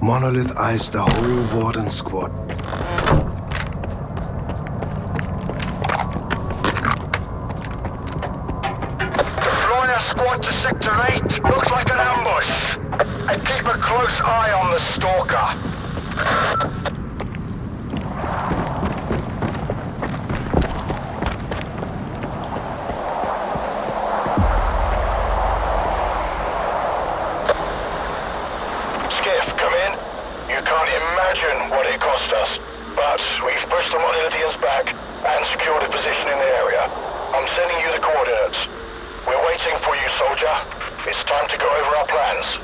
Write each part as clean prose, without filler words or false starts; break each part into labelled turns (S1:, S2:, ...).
S1: Monolith iced the whole Warden squad.
S2: Deploy a squad to Sector 8. Looks like an ambush. And keep a close eye on the stalker. Imagine what it cost us, but we've pushed the monolithians back and secured a position in the area. I'm sending you the coordinates. We're waiting for you, soldier. It's time to go over our plans.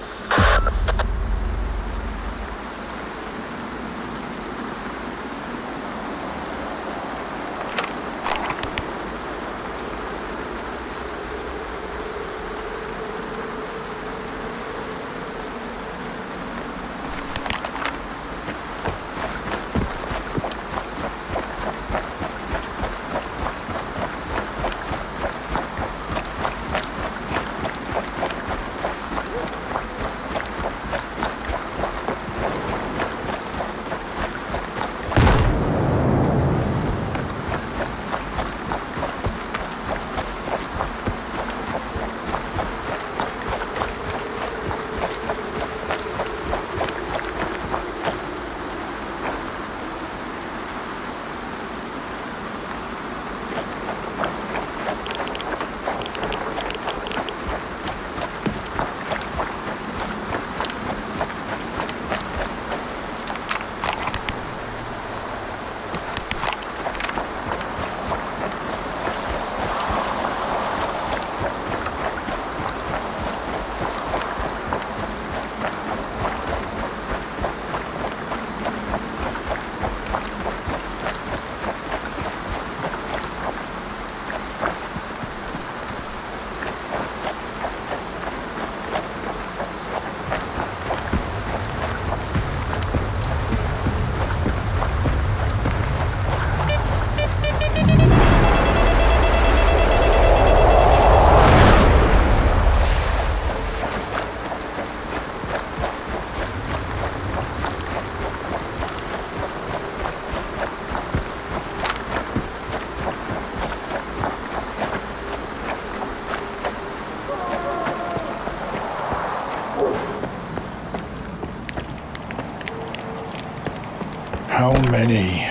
S3: How many?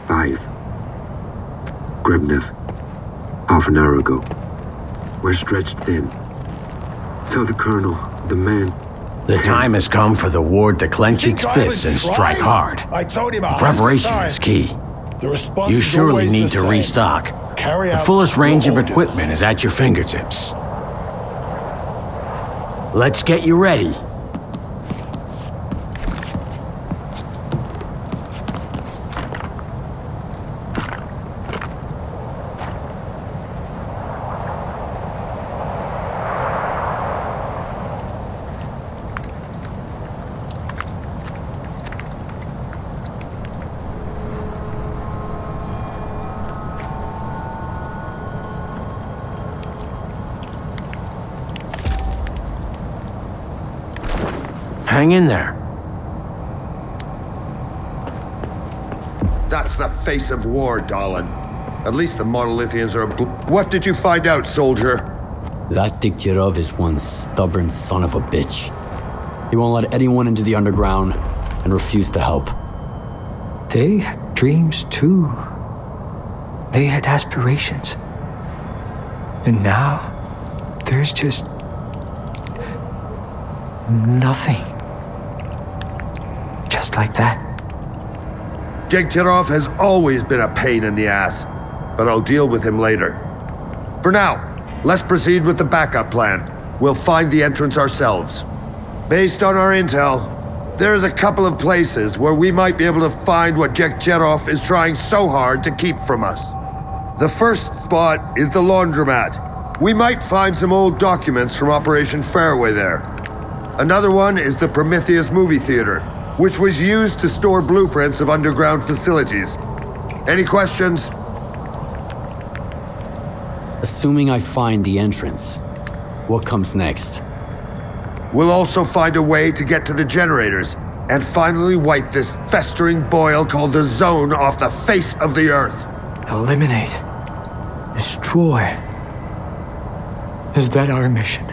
S4: 5. Grebnev. Half an hour ago. We're stretched thin. Tell the colonel, the men...
S5: The time has come for the ward to clench its fists and strike hard.
S3: I told him
S5: Preparation is key. You surely need to restock. The fullest range of equipment is at your fingertips. Let's get you ready. Hang in there.
S6: That's the face of war, Dahlin. At least the monolithians are What did you find out, soldier?
S7: That Diktirov is one stubborn son of a bitch. He won't let anyone into the underground and refuse to help.
S8: They had dreams too. They had aspirations. And now, there's just nothing. Just like that.
S6: Diktirov has always been a pain in the ass, but I'll deal with him later. For now, let's proceed with the backup plan. We'll find the entrance ourselves. Based on our intel, there's a couple of places where we might be able to find what Diktirov is trying so hard to keep from us. The first spot is the laundromat. We might find some old documents from Operation Fairway there. Another one is the Prometheus movie theater, which was used to store blueprints of underground facilities. Any questions?
S7: Assuming I find the entrance, what comes next?
S6: We'll also find a way to get to the generators and finally wipe this festering boil called the Zone off the face of the Earth.
S8: Eliminate. Destroy. Is that our mission?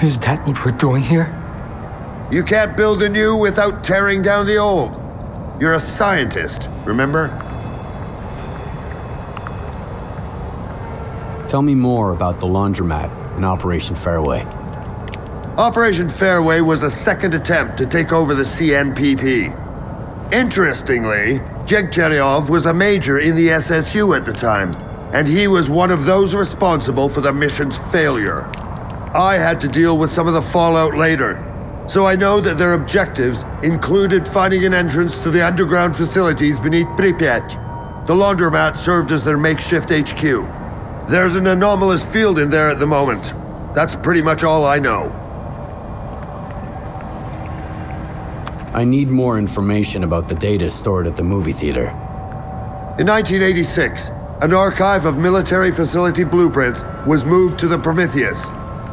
S8: Is that what we're doing here?
S6: You can't build the new without tearing down the old. You're a scientist, remember?
S7: Tell me more about the laundromat in Operation Fairway.
S6: Operation Fairway was a second attempt to take over the CNPP. Interestingly, Jegcheryov was a major in the SSU at the time, and he was one of those responsible for the mission's failure. I had to deal with some of the fallout later, so I know that their objectives included finding an entrance to the underground facilities beneath Pripyat. The laundromat served as their makeshift HQ. There's an anomalous field in there at the moment. That's pretty much all I know.
S7: I need more information about the data stored at the movie theater.
S6: In 1986, an archive of military facility blueprints was moved to the Prometheus.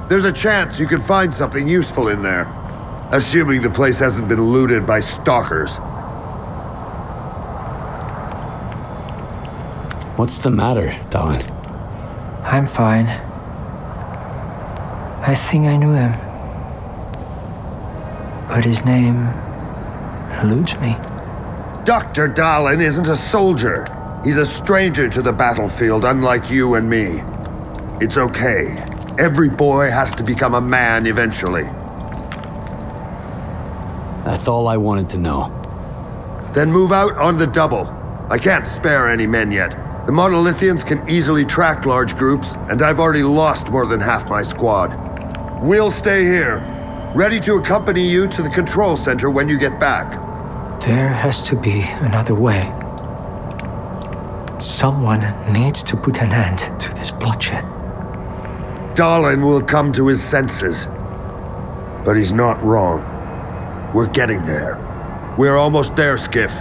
S6: There's a chance you could find something useful in there, assuming the place hasn't been looted by stalkers.
S7: What's the matter, Dallin?
S8: I'm fine. I think I knew him. But his name eludes me.
S6: Dr. Dallin isn't a soldier. He's a stranger to the battlefield, unlike you and me. It's okay. Every boy has to become a man eventually.
S7: That's all I wanted to know.
S6: Then move out on the double. I can't spare any men yet. The Monolithians can easily track large groups, and I've already lost more than half my squad. We'll stay here, ready to accompany you to the control center when you get back.
S8: There has to be another way. Someone needs to put an end to this bloodshed.
S6: Dallin will come to his senses. But he's not wrong. We're getting there. We're almost there, Skiff.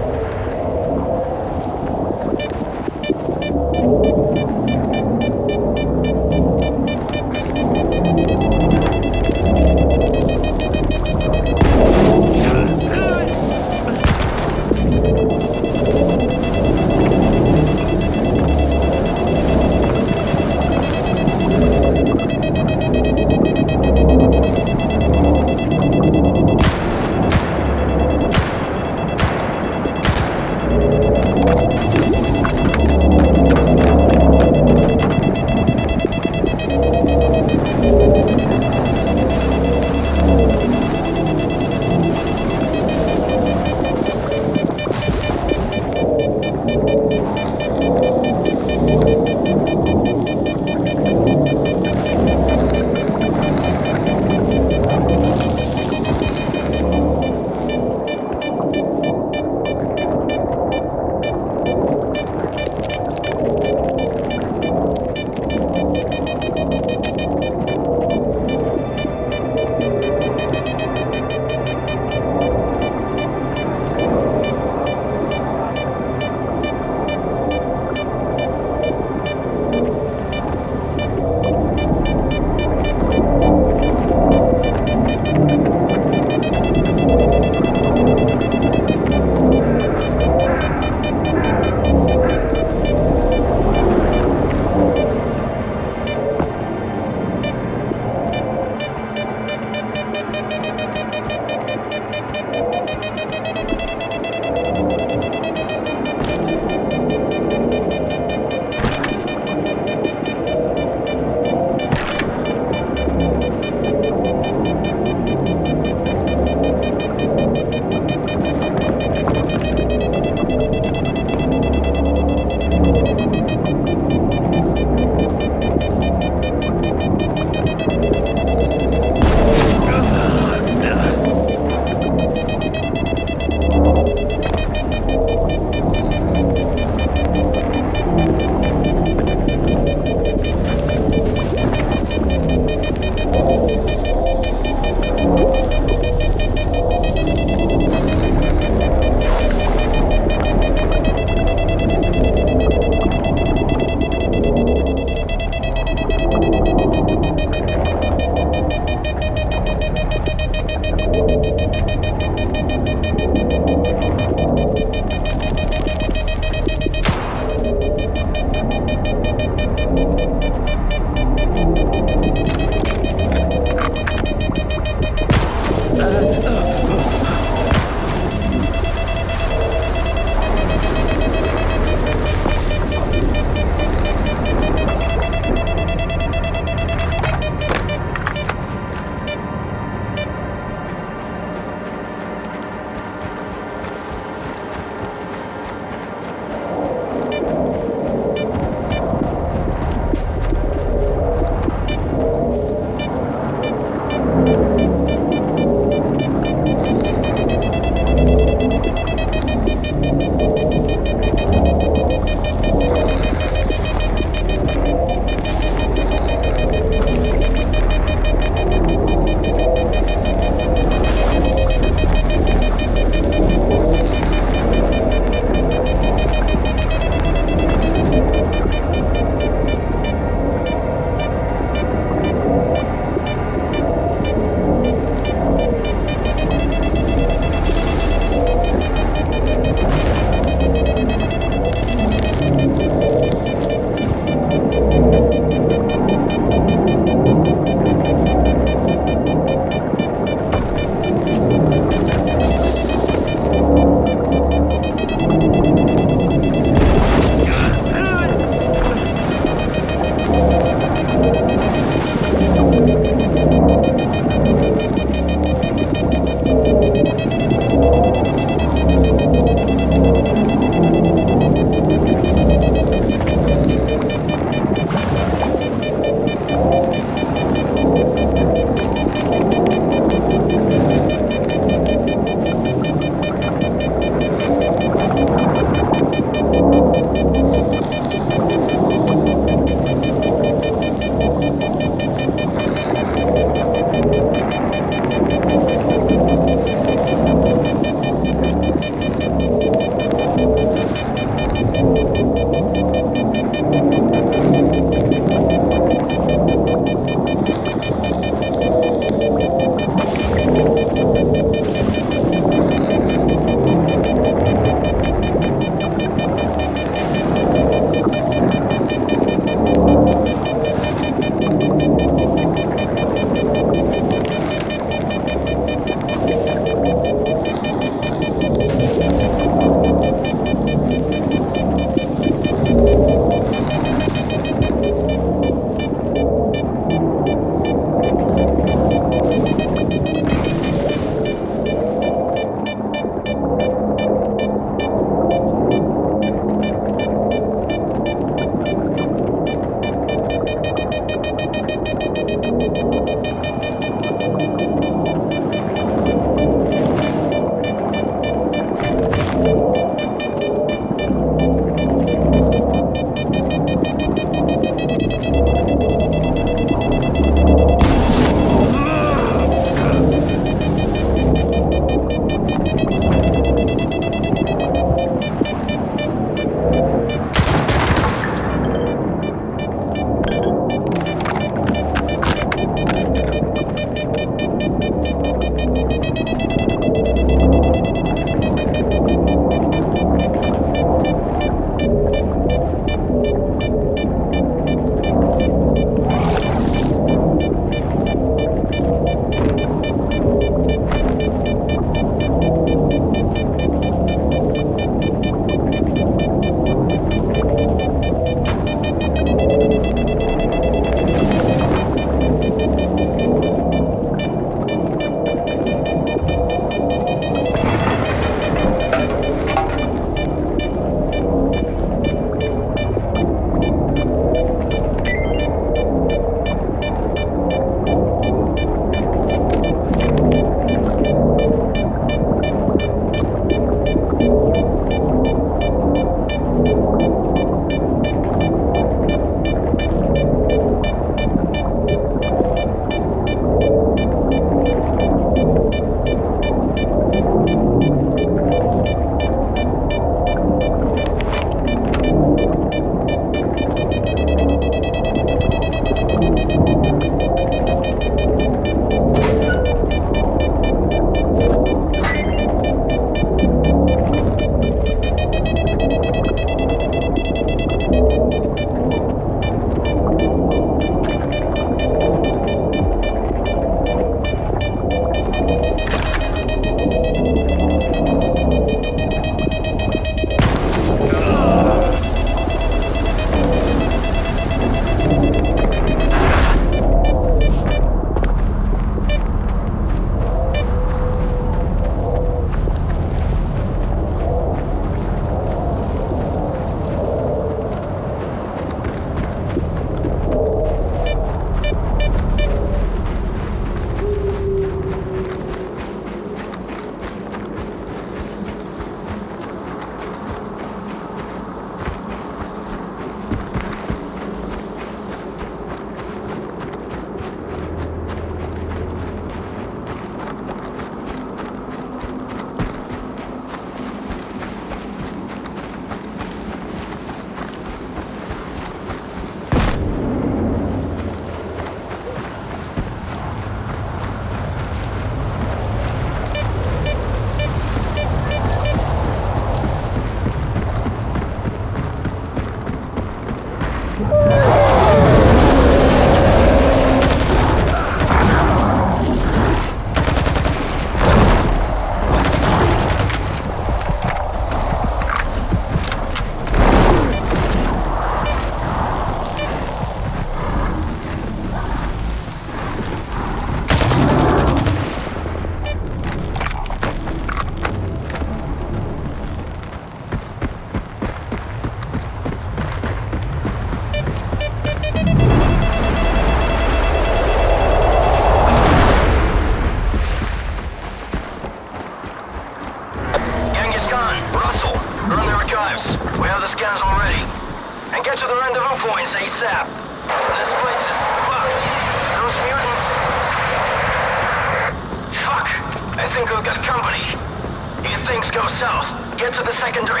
S9: south. Get to the secondary.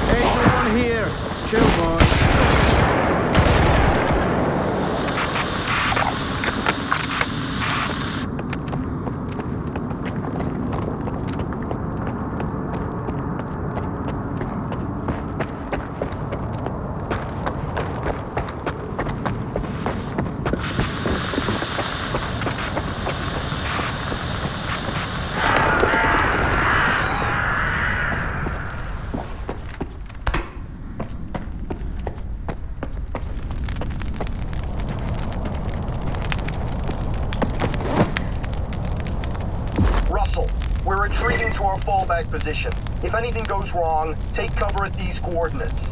S5: Everyone here. Chill, boys.
S9: We're retreating to our fallback position. If anything goes wrong, take cover at these coordinates.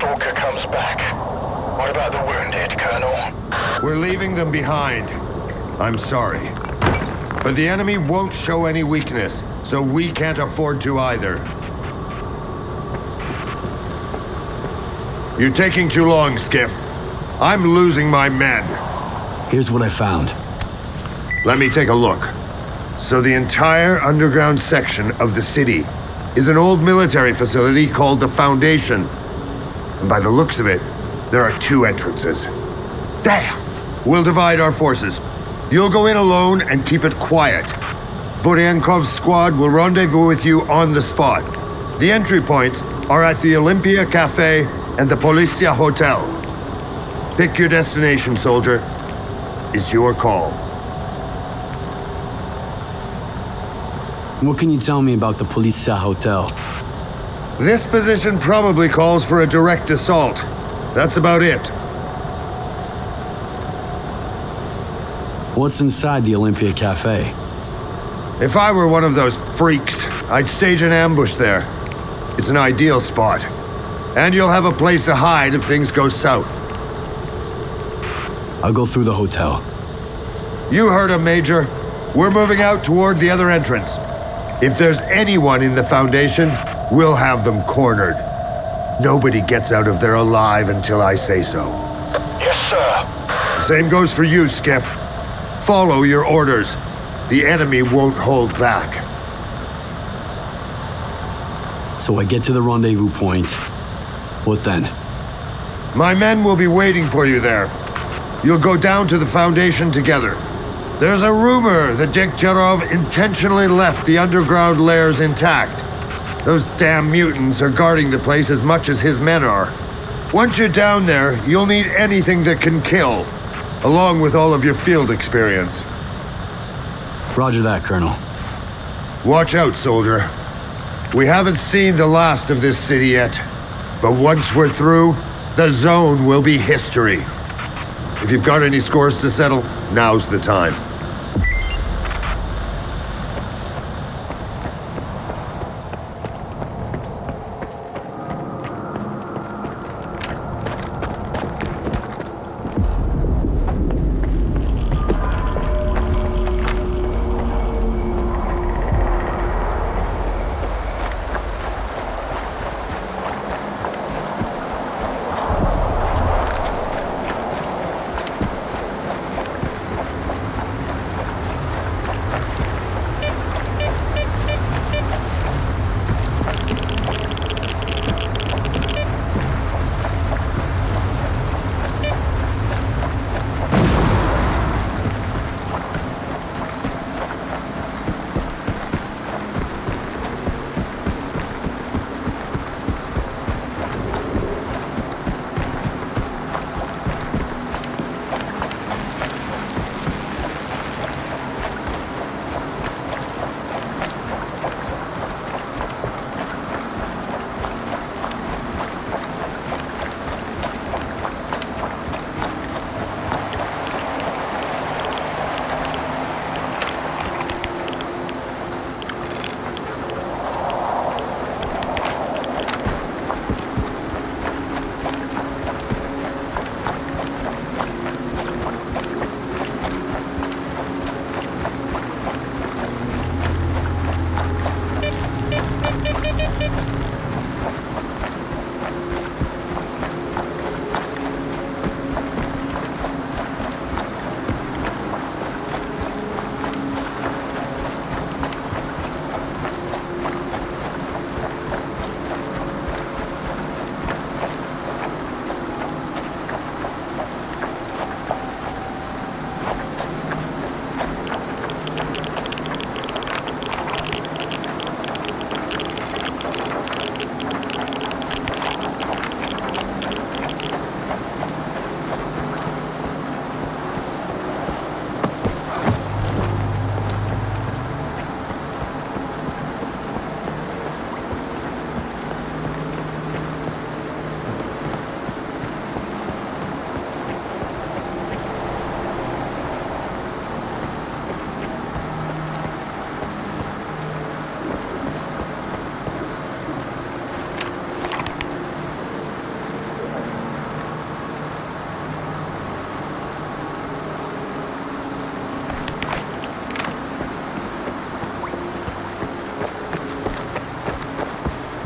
S2: stalker comes back. What about the wounded, Colonel?
S6: We're leaving them behind. I'm sorry. But the enemy won't show any weakness, so we can't afford to either. You're taking too long, Skiff. I'm losing my men.
S7: Here's what I found.
S6: Let me take a look. So the entire underground section of the city is an old military facility called the Foundation. And by the looks of it, there are 2 entrances. Damn! We'll divide our forces. You'll go in alone and keep it quiet. Vodiankov's squad will rendezvous with you on the spot. The entry points are at the Olympia Cafe and the Policia Hotel. Pick your destination, soldier. It's your call.
S7: What can you tell me about the Policia Hotel?
S6: This position probably calls for a direct assault. That's about it.
S7: What's inside the Olympia Cafe?
S6: If I were one of those freaks, I'd stage an ambush there. It's an ideal spot. And you'll have a place to hide if things go south.
S7: I'll go through the hotel.
S6: You heard him, Major. We're moving out toward the other entrance. If there's anyone in the Foundation, we'll have them cornered. Nobody gets out of there alive until I say so.
S2: Yes, sir.
S6: Same goes for you, Skiff. Follow your orders. The enemy won't hold back.
S7: So I get to the rendezvous point. What then?
S6: My men will be waiting for you there. You'll go down to the Foundation together. There's a rumor that Dektyarov intentionally left the underground lairs intact. Those damn mutants are guarding the place as much as his men are. Once you're down there, you'll need anything that can kill, along with all of your field experience.
S7: Roger that, Colonel.
S6: Watch out, soldier. We haven't seen the last of this city yet, but once we're through, the zone will be history. If you've got any scores to settle, now's the time.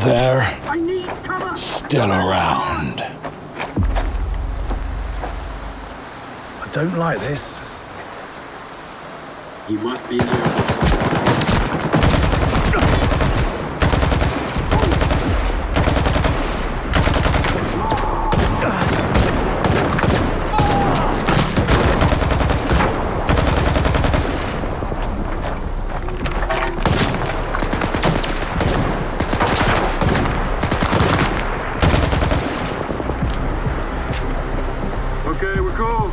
S3: They're still around. don't like this.
S4: He must be there. Okay, we're cool.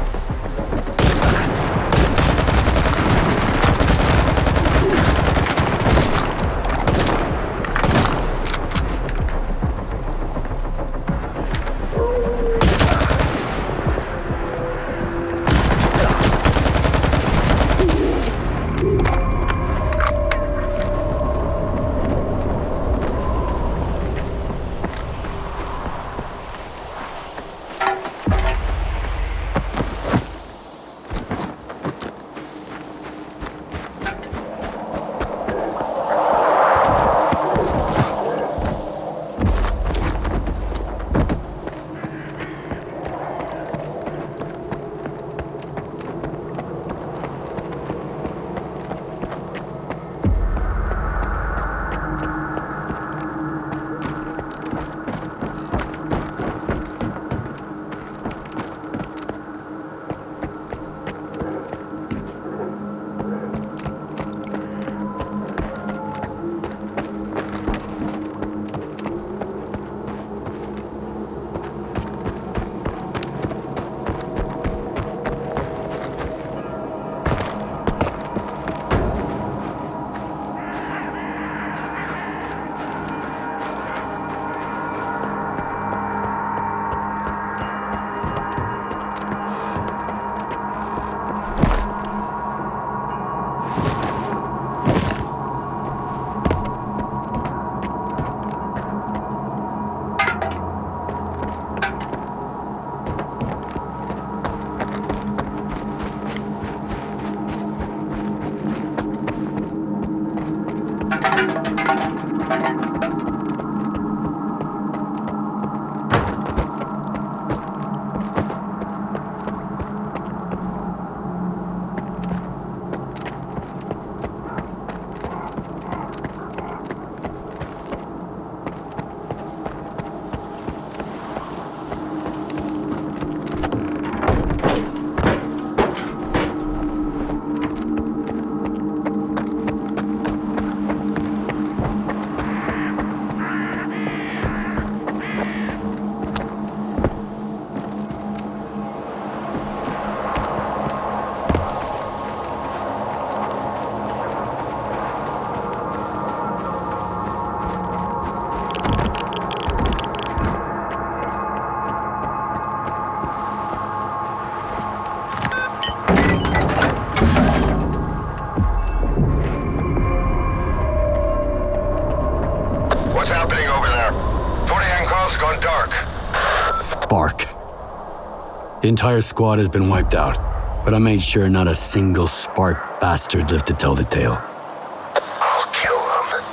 S7: The entire squad has been wiped out, but I made sure not a single spark bastard lived to tell the tale.
S2: I'll kill them.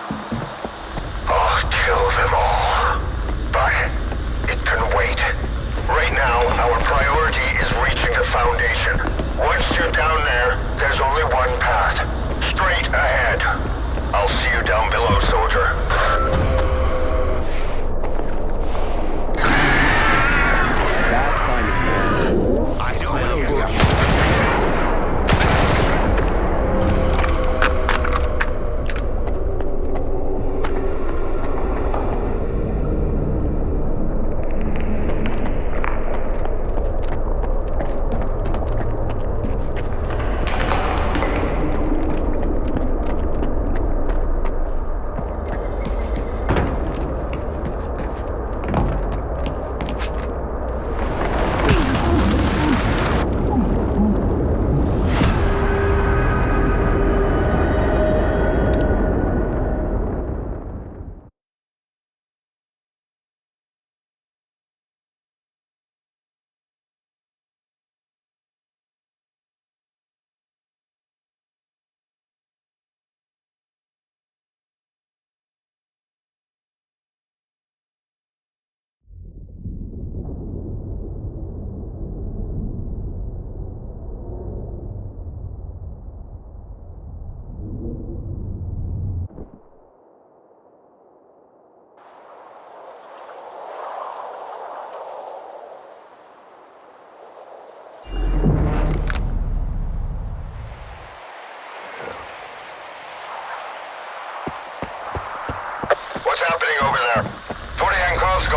S2: I'll kill them all. But it can wait. Right now, our priority is reaching the Foundation. Once you're down there, there's only one path. Straight ahead. I'll see you down below, soldier.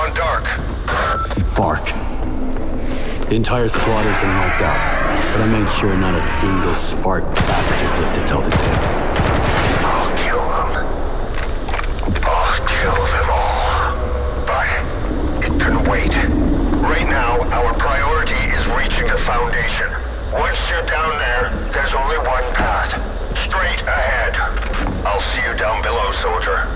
S2: gone dark.
S7: Spark. The entire squad has been wiped out, but I made sure not a single Spark bastard lived to tell the tale.
S2: I'll kill them. I'll kill them all. But it can wait. Right now, our priority is reaching the Foundation. Once you're down there, there's only one path. Straight ahead. I'll see you down below, soldier.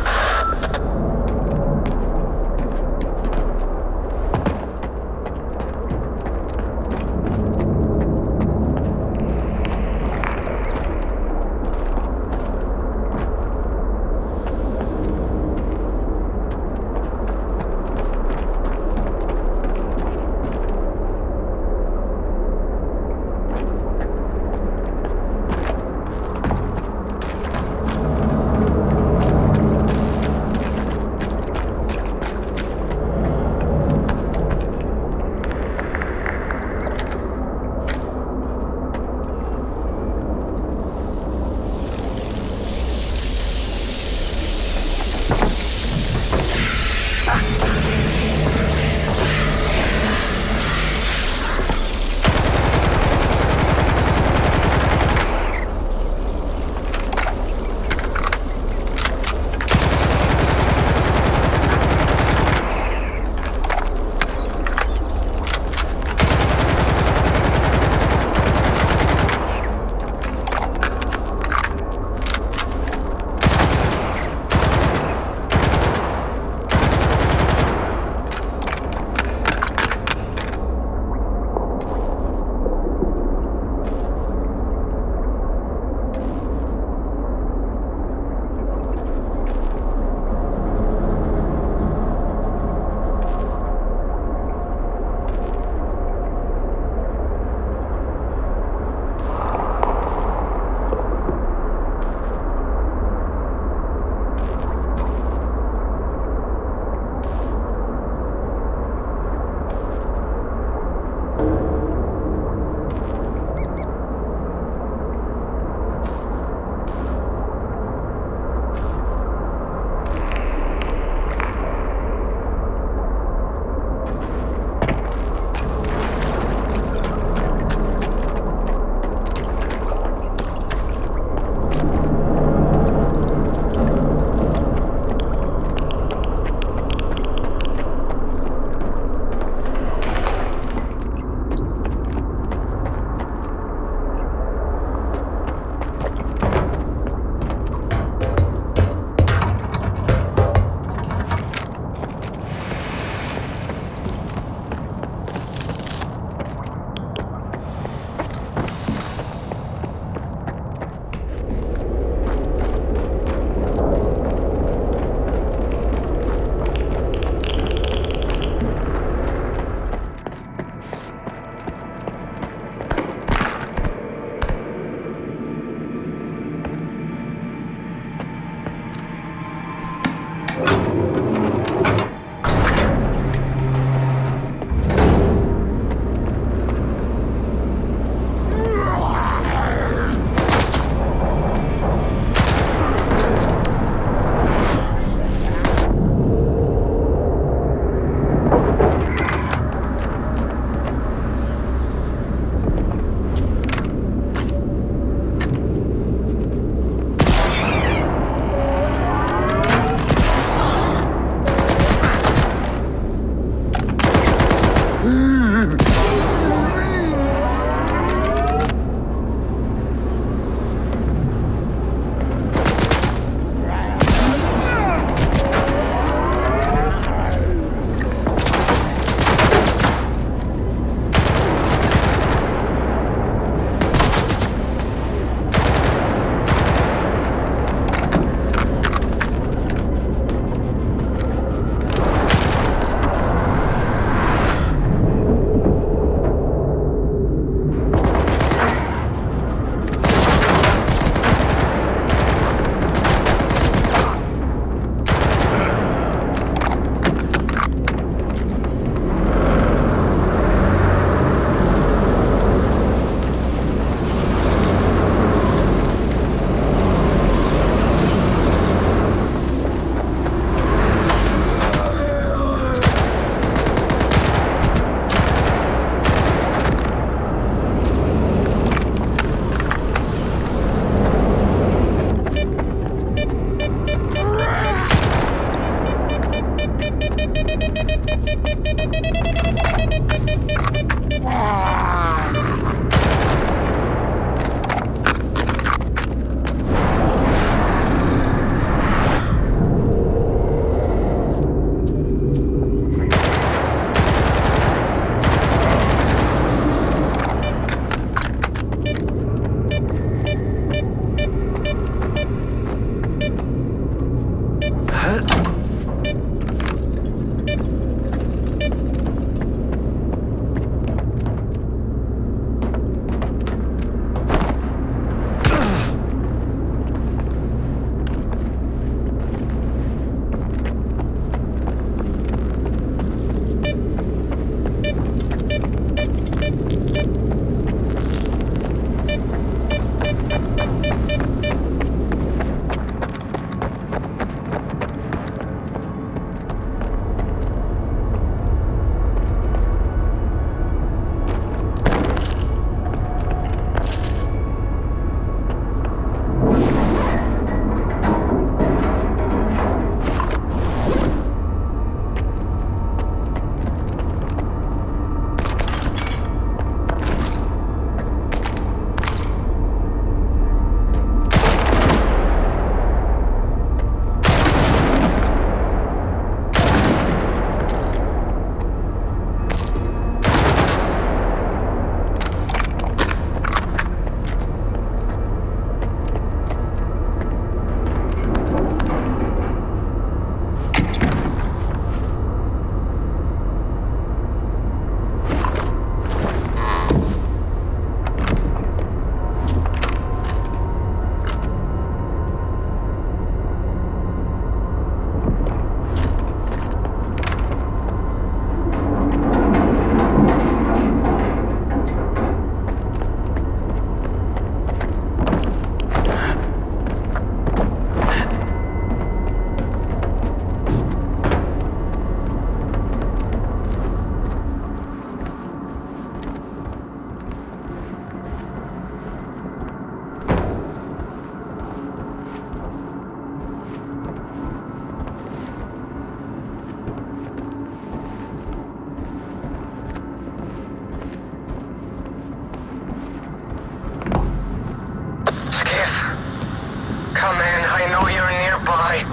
S10: I know you're nearby.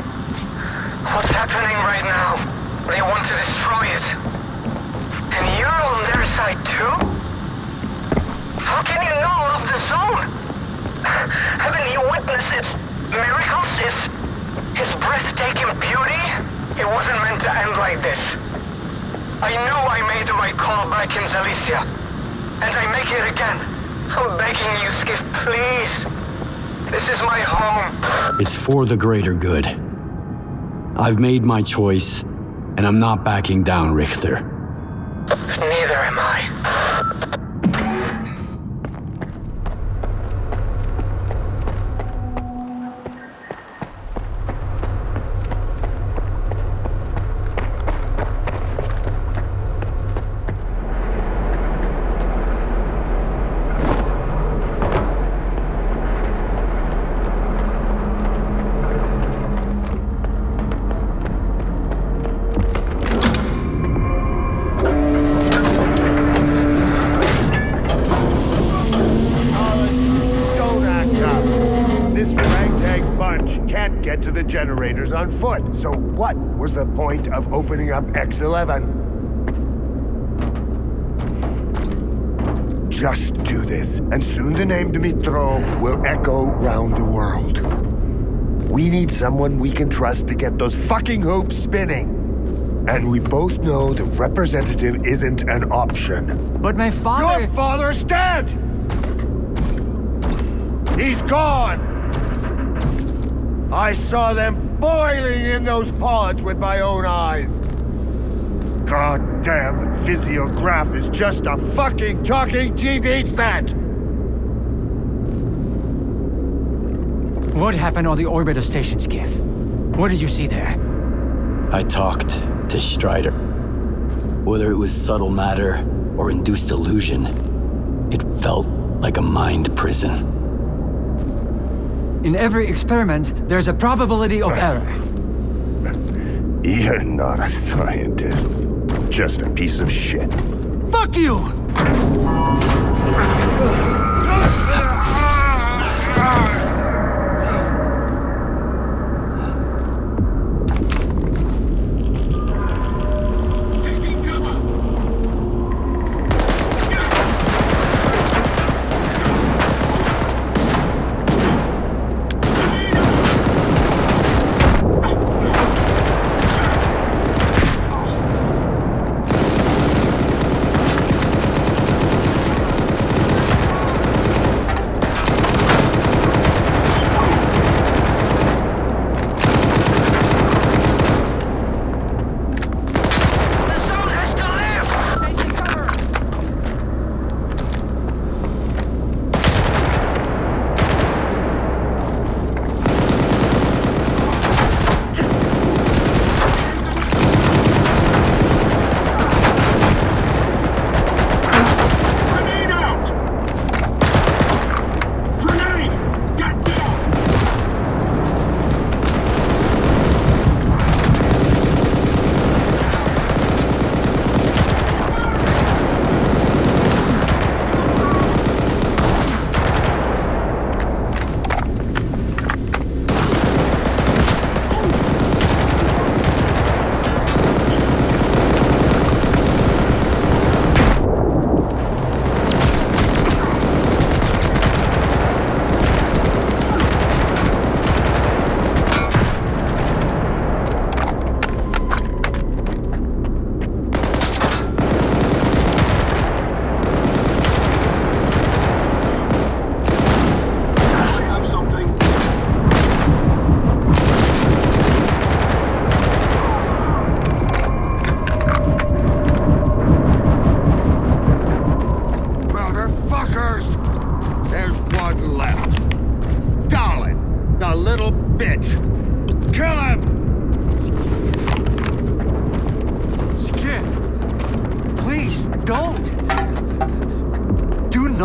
S10: What's happening right now? They want to destroy it. And you're on their side too? How can you not love the zone? Haven't you witnessed its miracles, its breathtaking beauty? It wasn't meant to end like this. I know I made the right call back in Zalicia. And I make it again. I'm begging you, Skiff, please. This is my home.
S7: It's for the greater good. I've made my choice, and I'm not backing down, Richter.
S10: Neither am I.
S6: To the generators on foot. So what was the point of opening up X11? Just do this, and soon the name Dmitro will echo round the world. We need someone we can trust to get those fucking hoops spinning. And we both know the representative isn't an option.
S8: But my father...
S6: Your father's dead! He's gone! I saw them boiling in those pods with my own eyes. God damn, the physiograph is just a fucking talking TV set!
S8: What happened on the orbiter station, Skiff? What did you see there?
S7: I talked to Strider. Whether it was subtle matter or induced illusion, it felt like a mind prison.
S8: In every experiment, there's a probability of error.
S6: You're not a scientist. Just a piece of shit.
S8: Fuck you!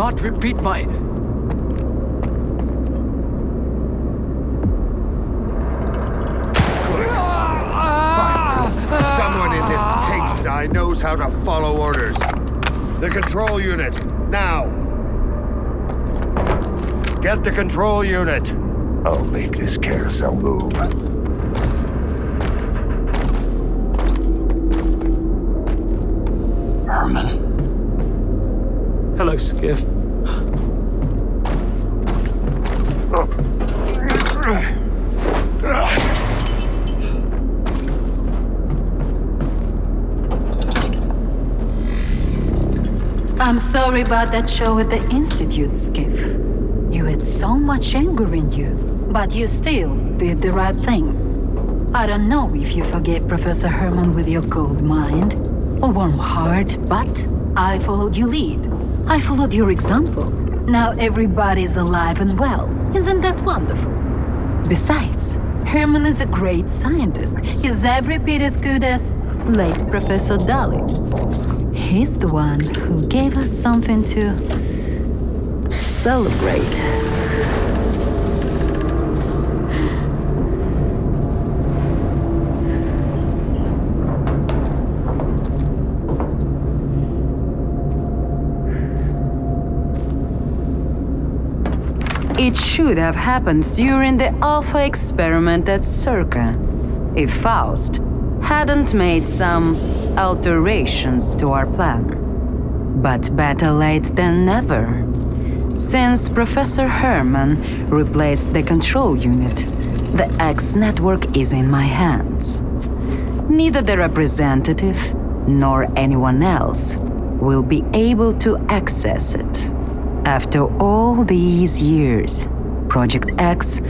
S8: not repeat my...
S6: Someone in this pigsty knows how to follow orders. The control unit, now! Get the control unit!
S1: I'll make this carousel move.
S7: Herman.
S8: Hello, Skiff.
S11: I'm sorry about that show at the Institute, Skiff. You had so much anger in you, but you still did the right thing. I don't know if you forgave Professor Herman with your cold mind or warm heart, but I followed your lead. I followed your example. Now everybody's alive and well. Isn't that wonderful? Besides, Herman is a great scientist. He's every bit as good as late Professor Daly. He's the one who gave us something to celebrate. It should have happened during the Alpha experiment at Circa, if Faust hadn't made some alterations to our plan. But better late than never. Since Professor Herman replaced the control unit, the X network is in my hands. Neither the representative nor anyone else will be able to access it. After all these years, Project X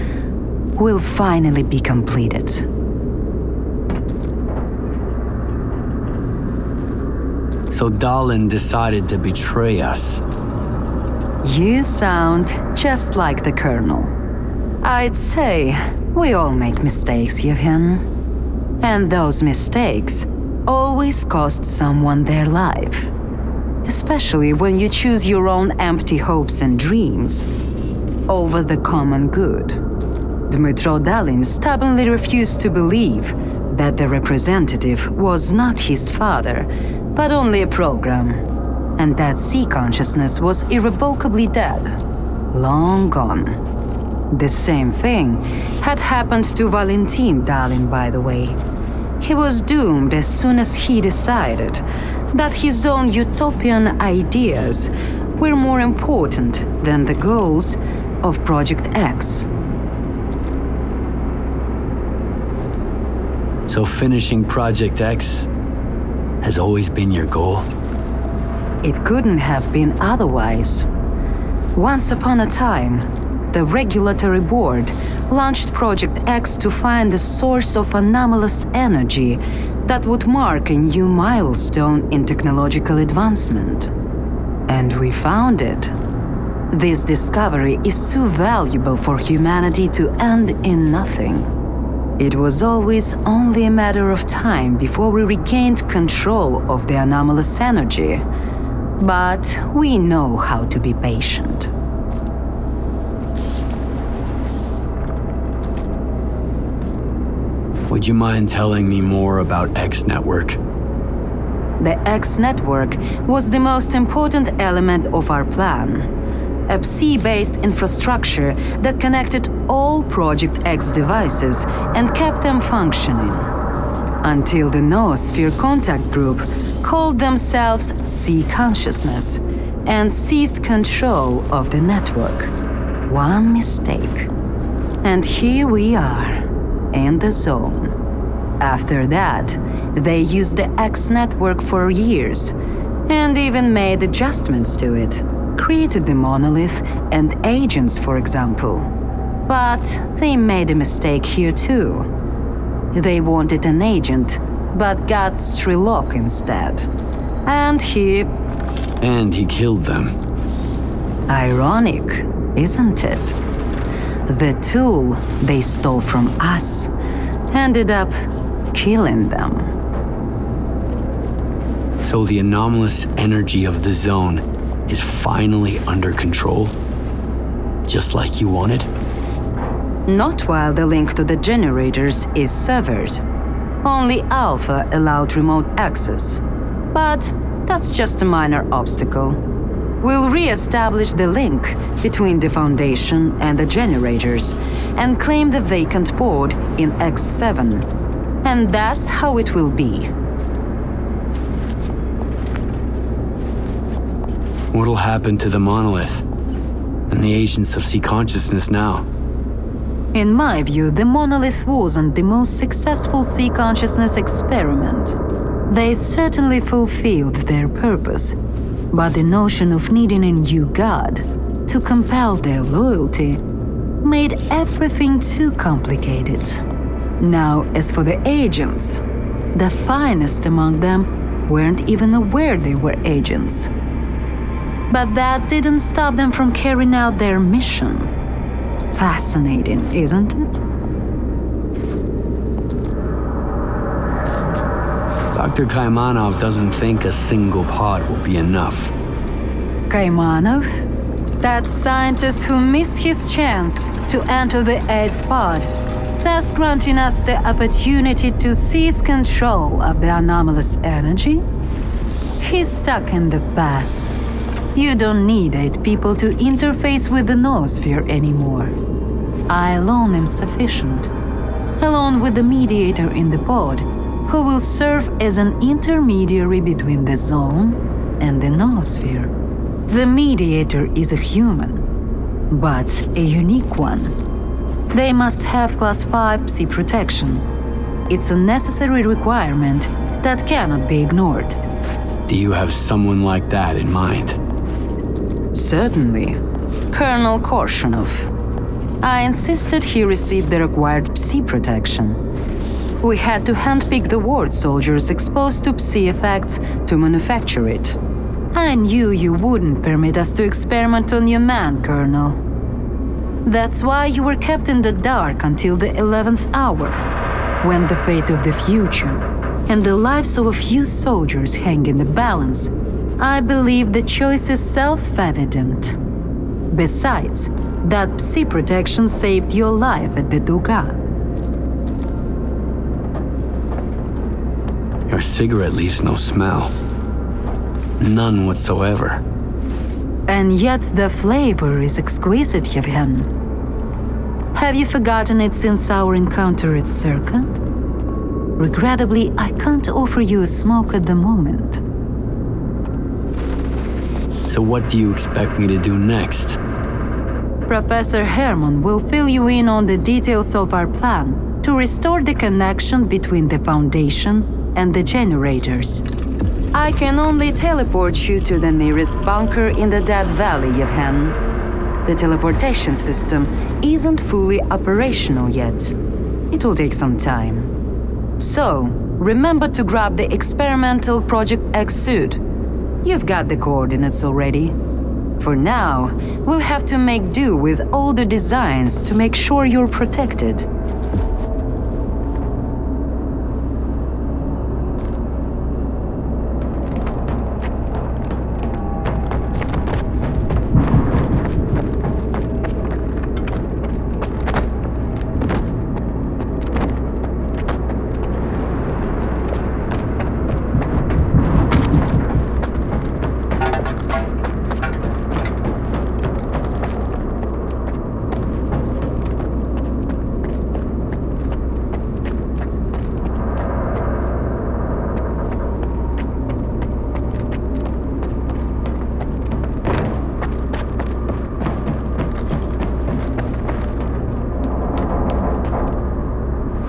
S11: will finally be completed.
S7: So Dalin decided to betray us.
S11: You sound just like the Colonel. I'd say we all make mistakes, Yevhen. And those mistakes always cost someone their life. Especially when you choose your own empty hopes and dreams over the common good. Dmytro Dalin stubbornly refused to believe that the representative was not his father, but only a program, and that sea consciousness was irrevocably dead, long gone. The same thing had happened to Valentin Dalin, by the way. He was doomed as soon as he decided that his own utopian ideas were more important than the goals of Project X.
S7: So finishing Project X has always been your goal?
S11: It couldn't have been otherwise. Once upon a time, the Regulatory Board launched Project X to find the source of anomalous energy that would mark a new milestone in technological advancement. And we found it. This discovery is too valuable for humanity to end in nothing. It was always only a matter of time before we regained control of the anomalous energy. But we know how to be patient.
S7: Would you mind telling me more about X Network?
S11: The X Network was the most important element of our plan. A sea-based infrastructure that connected all Project X devices and kept them functioning. Until the Noosphere Contact Group called themselves Sea Consciousness and seized control of the network. One mistake. And here we are, in the zone. After that, they used the X network for years, and even made adjustments to it, created the monolith and agents, for example. But they made a mistake here too. They wanted an agent, but got Strelok instead. And he
S7: killed them.
S11: Ironic, isn't it? The tool they stole from us ended up killing them.
S7: So the anomalous energy of the zone is finally under control? Just like you wanted?
S11: Not while the link to the generators is severed. Only Alpha allowed remote access. But that's just a minor obstacle. will re-establish the link between the Foundation and the generators and claim the vacant board in X7. And that's how it will be.
S7: What'll happen to the monolith and the agents of sea consciousness now?
S11: In my view, the monolith wasn't the most successful sea consciousness experiment. They certainly fulfilled their purpose, but the notion of needing a new god to compel their loyalty made everything too complicated. Now, as for the agents, the finest among them weren't even aware they were agents. But that didn't stop them from carrying out their mission. Fascinating, isn't it?
S7: Dr. Kaimanov doesn't think a single pod will be enough.
S11: Kaimanov? That scientist who missed his chance to enter the 8th pod, thus granting us the opportunity to seize control of the anomalous energy? He's stuck in the past. You don't need 8 people to interface with the noosphere anymore. I alone am sufficient, along with the mediator in the pod, who will serve as an intermediary between the zone and the noosphere. The mediator is a human, but a unique one. They must have Class 5 Psi protection. It's a necessary requirement that cannot be ignored.
S7: Do you have someone like that in mind?
S11: Certainly. Colonel Korshunov. I insisted he receive the required Psi protection. We had to handpick the ward soldiers exposed to Psi effects to manufacture it. I knew you wouldn't permit us to experiment on your man, Colonel. That's why you were kept in the dark until the 11th hour, when the fate of the future and the lives of a few soldiers hang in the balance. I believe the choice is self-evident. Besides, that Psi protection saved your life at the Duga.
S7: Your cigarette leaves no smell. None whatsoever.
S11: And yet the flavor is exquisite, Yevhen. Have you forgotten it since our encounter at Circa? Regrettably, I can't offer you a smoke at the moment.
S7: So what do you expect me to do next?
S11: Professor Hermann will fill you in on the details of our plan to restore the connection between the Foundation and the generators. I can only teleport you to the nearest bunker in the Dead Valley, Yevhen. The teleportation system isn't fully operational yet. It will take some time. So, remember to grab the experimental Project X suit. You've got the coordinates already. For now, we'll have to make do with older designs to make sure you're protected.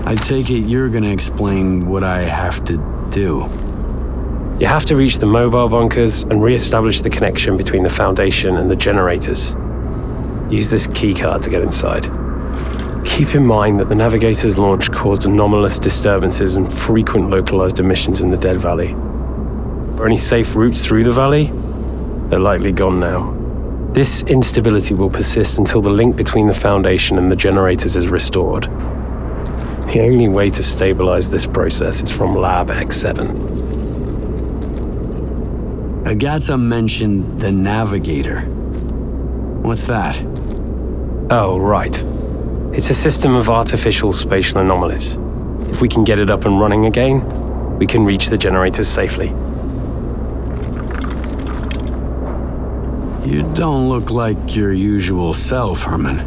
S7: I take it you're gonna explain what I have to do.
S12: You have to reach the mobile bunkers and re-establish the connection between the Foundation and the generators. Use this keycard to get inside. Keep in mind that the Navigator's launch caused anomalous disturbances and frequent localized emissions in the Dead Valley. Are any safe routes through the valley? They're likely gone now. This instability will persist until the link between the Foundation and the generators is restored. The only way to stabilize this process is from Lab X7.
S7: Agatha mentioned the Navigator. What's that?
S12: Oh, right. It's a system of artificial spatial anomalies. If we can get it up and running again, we can reach the generators safely.
S7: You don't look like your usual self, Herman.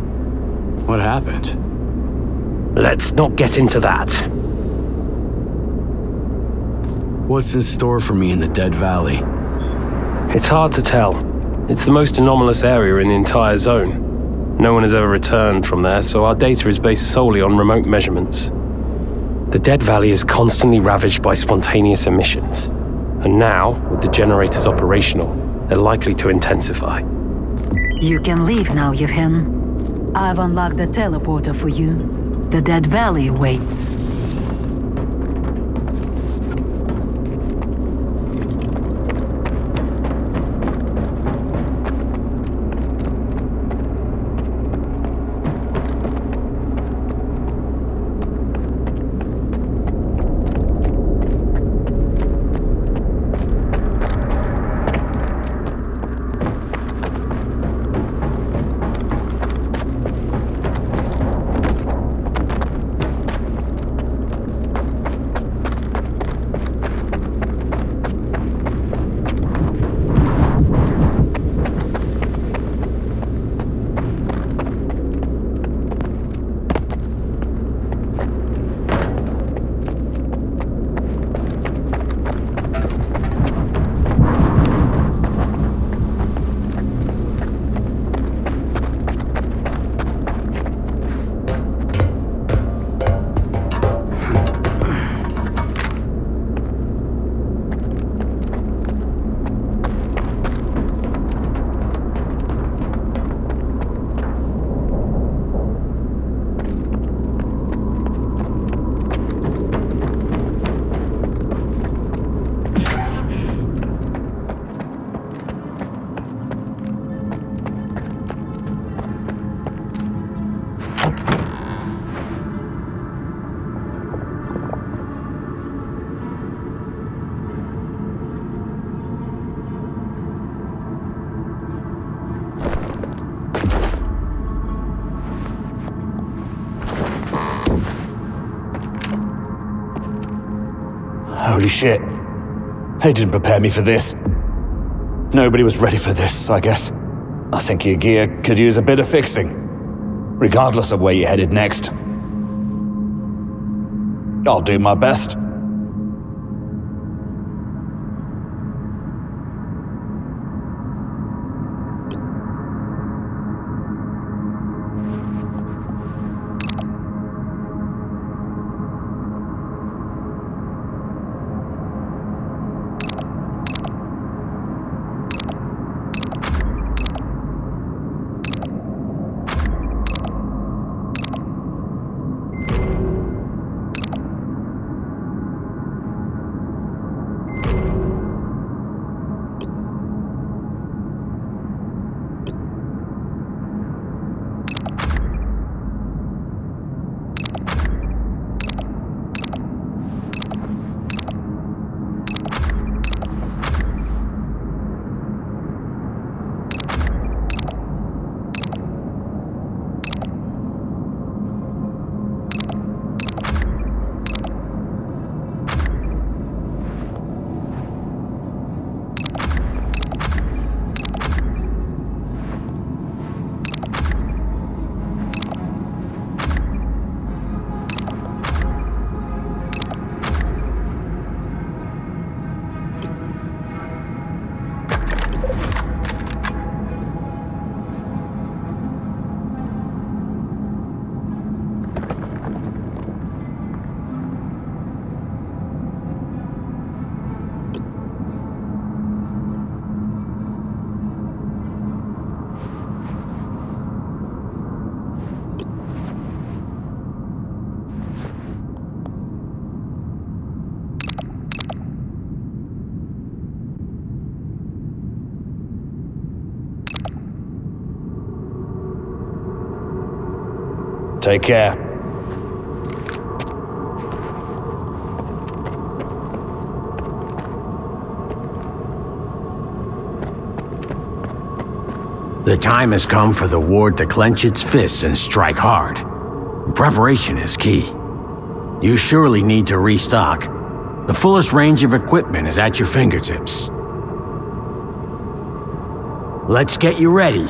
S7: What happened?
S12: Let's not get into that.
S7: What's in store for me in the Dead Valley?
S12: It's hard to tell. It's the most anomalous area in the entire zone. No one has ever returned from there, so our data is based solely on remote measurements. The Dead Valley is constantly ravaged by spontaneous emissions. And now, with the generators operational, they're likely to intensify.
S11: You can leave now, Yevhen. I've unlocked the teleporter for you. The Dead Valley awaits.
S13: Holy shit. They didn't prepare me for this. Nobody was ready for this, I guess. I think your gear could use a bit of fixing, regardless of where you're headed next. I'll do my best. Take care.
S5: The time has come for the ward to clench its fists and strike hard. Preparation is key. You surely need to restock. The fullest range of equipment is at your fingertips. Let's get you ready.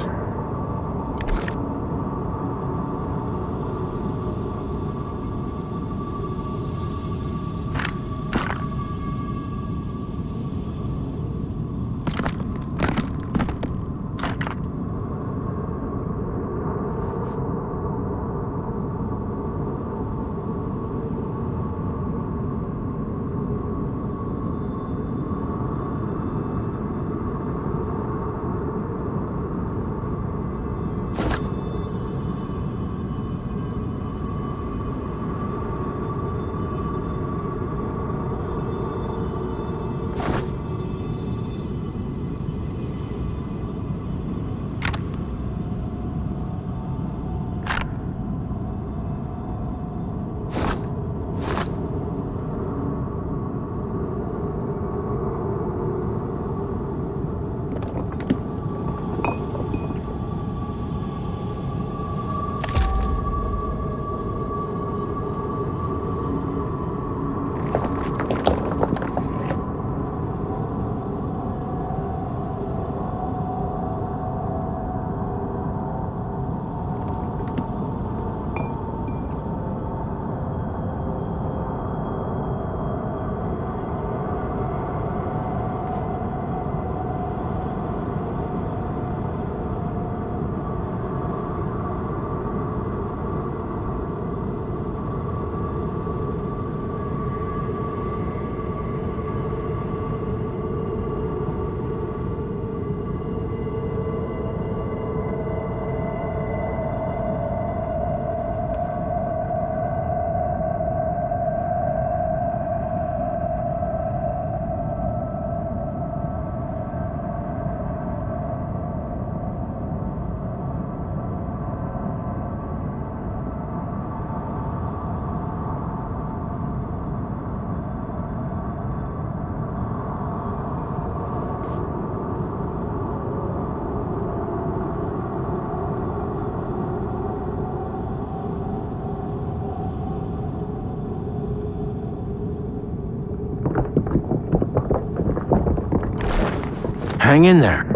S5: Hang in there.